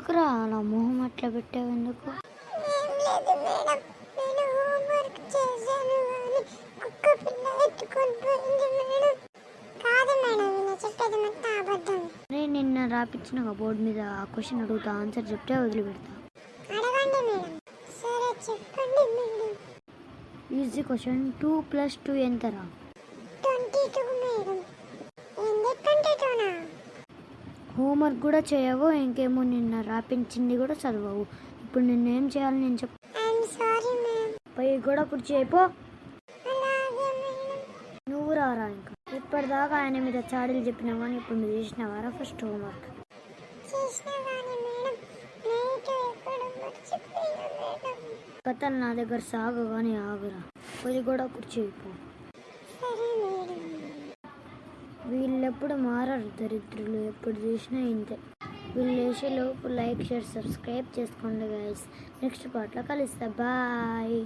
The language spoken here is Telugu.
ఎందుకురా అలా మొహం అట్లా పెట్టావు? ఎందుకు? ఏం లేదు మేడం, నేను హోంవర్క్ చేశాను కానీ కుక్క పిల్ల ఎత్తుకొని పోయింది మేడం. కాదు మేడం, నేను చెప్పేది మొత్తం అబద్ధం. నేను నిన్న రాపించిన బోర్డు మీద ఆ క్వశ్చన్ అడుగుతా, ఆన్సర్ చెప్తే వదిలిపెడతా. అడగండి మేడం. సరే చెప్పండి మేడం. Easy question. 2 + 2 ఎంతరా? 22 మేడం. ఏంది 22నా? హోంవర్క్ కూడా చేయవు, ఇంకేమో నిన్న రాపించింది కూడా చదవవు. ఇప్పుడు నిన్నేం చేయాలి నేను చెప్పు. I'm sorry ma'am. పై కూడా కుర్చీ అయిపో. అలాగే మేడం. నువ్వు రారా ఇంకా. ఇప్పటిదాకా ఆయన మీద చాడీలు చెప్పినా కానీ ఇప్పుడు నువ్వు చేసినావారా ఫస్ట్ హోంవర్క్? చేసినా కానీ మేడం, నైట్ ఎక్కడ మర్చిపోయినా మేడం. కథలు నా దగ్గర సాగు కానీ ఆగురా. పోయి కూడా కుర్చీ అయిపో. సరే మేడం. వీళ్ళెప్పుడు మారరు దరిద్రులు, ఎప్పుడు చూసినా ఇంతే. వీళ్ళు వేసేలోపు లైక్, షేర్, సబ్స్క్రైబ్ చేసుకోండి గైస్. నెక్స్ట్ పార్ట్లో కలుస్తా. బాయ్.